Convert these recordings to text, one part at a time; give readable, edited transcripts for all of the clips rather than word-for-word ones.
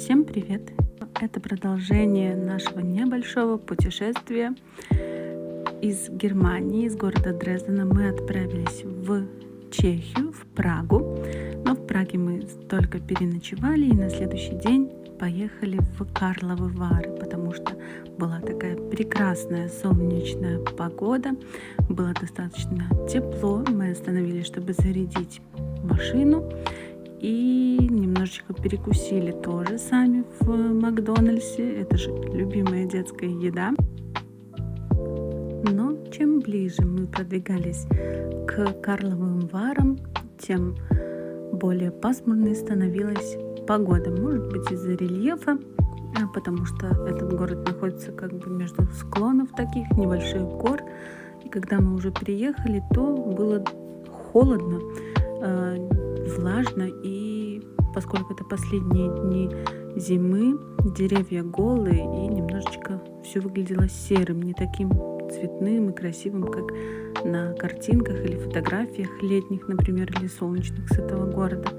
Всем привет! Это продолжение нашего небольшого путешествия из Германии, из города Дрездена. Мы отправились в Чехию, в Прагу. Но в Праге мы только переночевали и на следующий день поехали в Карловы Вары, потому что была такая прекрасная солнечная погода, было достаточно тепло. Мы остановились, чтобы зарядить машину. И немножечко перекусили тоже сами в Макдональдсе. Это же любимая детская еда. Но чем ближе мы продвигались к Карловым Варам, тем более пасмурной становилась погода. Может быть, из-за рельефа, потому что этот город находится как бы между склонов таких, небольших гор. И когда мы уже приехали, то было холодно, влажно, и поскольку это последние дни зимы, деревья голые, и немножечко все выглядело серым, не таким цветным и красивым, как на картинках или фотографиях летних, например, или солнечных с этого города.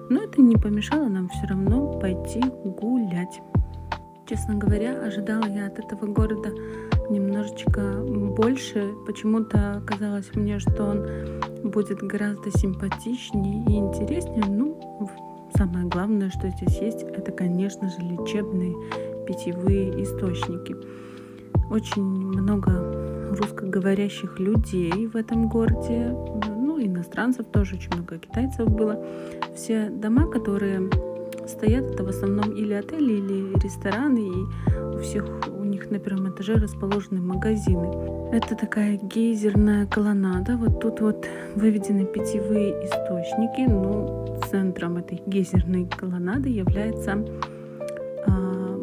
Но это не помешало нам все равно пойти гулять. Честно говоря, ожидала я от этого города немножечко больше. Почему-то казалось мне, что он будет гораздо симпатичнее и интереснее. Самое главное, что здесь есть, это, конечно же, лечебные питьевые источники. Очень много русскоговорящих людей в этом городе. Иностранцев тоже, очень много китайцев было. Все дома, которые стоят, это в основном или отели, или рестораны, и у них на первом этаже расположены магазины. Это такая гейзерная колоннада. Вот тут вот выведены питьевые источники. Центром этой гейзерной колоннады является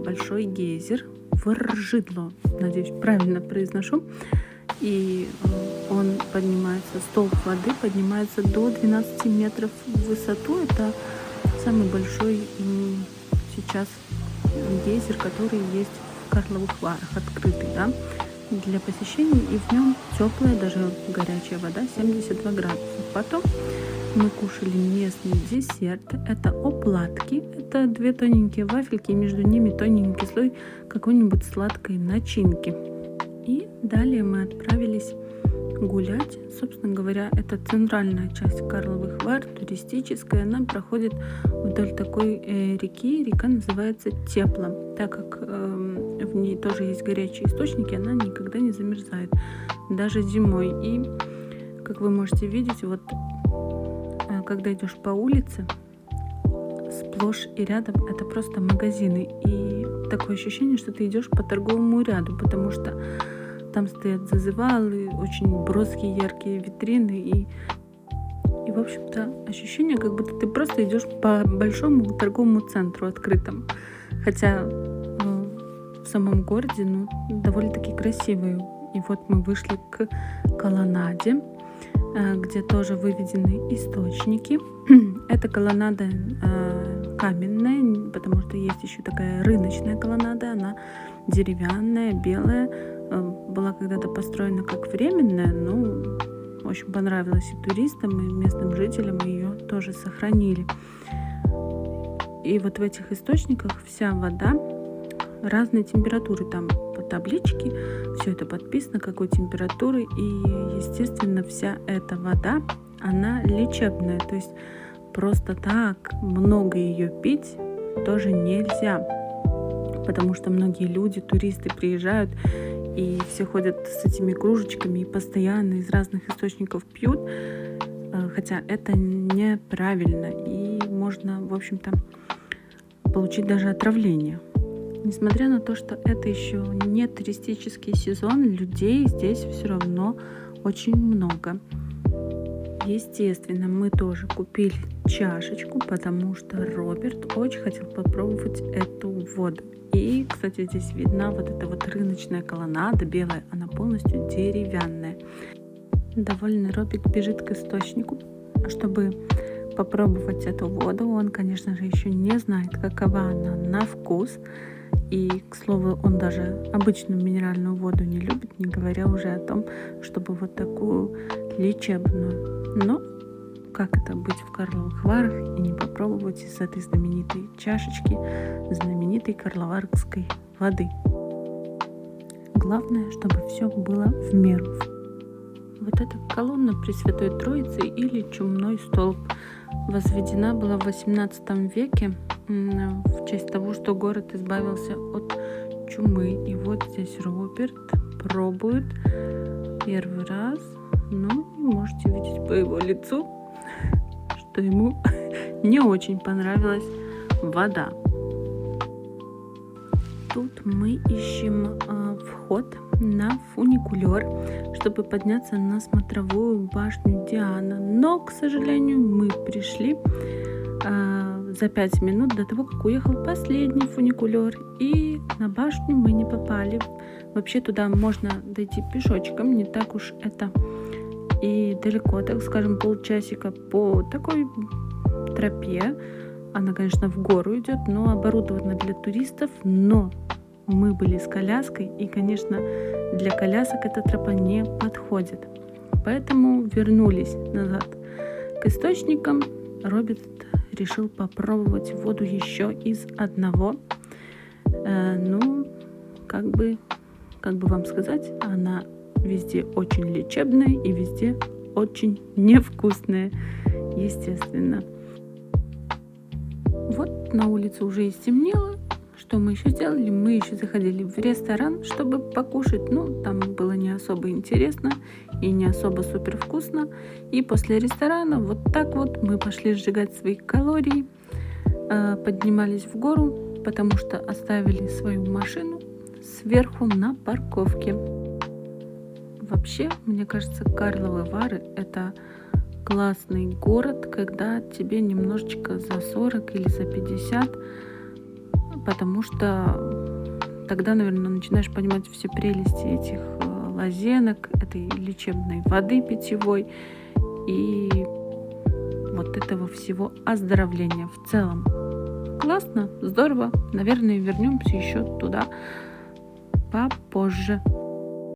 большой гейзер Вржидло. Надеюсь, правильно произношу. И он поднимается, столб воды поднимается до 12 метров в высоту. Это самый большой сейчас гейзер, который есть в Карловых Варах, открытый, для посещения. И в нем теплая, даже горячая вода, 72 градусов. Потом мы кушали местный десерт. Это оплатки. Это 2 тоненькие вафельки, и между ними тоненький слой какой-нибудь сладкой начинки. И далее мы отправились гулять. Собственно говоря, это центральная часть Карловых Вар, туристическая. Она проходит вдоль такой реки. Река называется Тепла. Так как в ней тоже есть горячие источники, она никогда не замерзает, даже зимой. И, как вы можете видеть, вот когда идешь по улице, сплошь и рядом это просто магазины. И такое ощущение, что ты идешь по торговому ряду, потому что там стоят зазывалы, очень броские, яркие витрины. И в общем-то, ощущение, как будто ты просто идешь по большому торговому центру открытому. Хотя в самом городе довольно-таки красивый. И вот мы вышли к колоннаде, где тоже выведены источники. Эта колоннада каменная, потому что есть еще такая рыночная колоннада. Она деревянная, белая. Была когда-то построена как временная, но очень понравилась и туристам, и местным жителям, и ее тоже сохранили. И вот в этих источниках вся вода разной температуры. Там по табличке все это подписано, какой температуры. И, естественно, вся эта вода, она лечебная. То есть просто так много ее пить тоже нельзя. Потому что многие люди, туристы приезжают, и все ходят с этими кружечками и постоянно из разных источников пьют. Хотя это неправильно. И можно, в общем-то, получить даже отравление. Несмотря на то, что это еще не туристический сезон, людей здесь все равно очень много. Естественно, мы тоже купили чашечку, потому что Роберт очень хотел попробовать эту воду. И, кстати, здесь видна вот эта вот рыночная колоннада белая, она полностью деревянная. Довольный Робик бежит к источнику, чтобы попробовать эту воду. Он, конечно же, еще не знает, какова она на вкус. И, к слову, он даже обычную минеральную воду не любит, не говоря уже о том, чтобы вот такую лечебную. Но как это быть в Карловых Варах и не попробовать из этой знаменитой чашечки знаменитой карловарской воды. Главное, чтобы все было в меру. Вот эта колонна Пресвятой Троицы или чумной столб возведена была в XVIII веке в честь того, что город избавился от чумы. И вот здесь Роберт пробует первый раз. Ну, и можете видеть по его лицу, что ему не очень понравилась вода. Тут мы ищем вход на фуникулер, чтобы подняться на смотровую башню Диана. Но, к сожалению, мы пришли за 5 минут до того, как уехал последний фуникулер, и на башню мы не попали. Вообще туда можно дойти пешочком, не так уж это и далеко, так скажем, полчасика по такой тропе. Она, конечно, в гору идет, но оборудована для туристов, но мы были с коляской, и, конечно, для колясок эта тропа не подходит. Поэтому вернулись назад к источникам. Роберт решил попробовать воду еще из одного. Как бы вам сказать, она везде очень лечебная и везде очень невкусная, естественно. Вот на улице уже и стемнело. Что мы еще сделали? Мы еще заходили в ресторан, чтобы покушать. Там было не особо интересно и не особо супер вкусно. И после ресторана вот так вот мы пошли сжигать свои калории, поднимались в гору, потому что оставили свою машину сверху на парковке. Вообще, мне кажется, Карловы Вары – это классный город, когда тебе немножечко за 40 или за 50, потому что тогда, наверное, начинаешь понимать все прелести этих лазенок, этой лечебной воды питьевой и вот этого всего оздоровления в целом. Классно, здорово. Наверное, вернемся еще туда попозже.